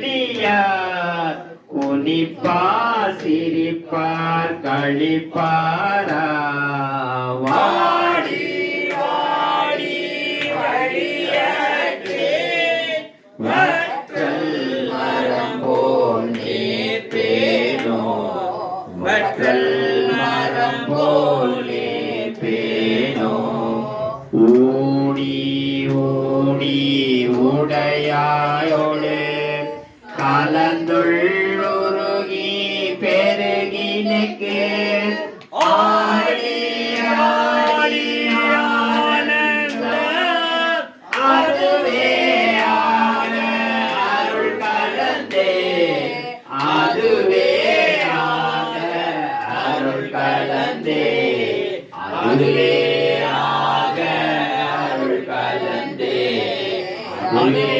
உன்னடியார் குனிப்பார் சிரிப்பார் களிப்பாரா வாடி வாடி வழியற்றே வற்றல் மரம் போல் நீர் பேணோ வற்றல் மரம் போல் நீர் பேணோ ஊடி ஊடி உடையாயோடு கலந்துள்ளுருகி பெருகினுக்கு ஆடி ஆடி ஆனந்த அதுவே ஆக அருள் கலந்தே அதுவே ஆக அருள் கலந்தே அதுவே ஆக அருள் கலந்தே அதுவே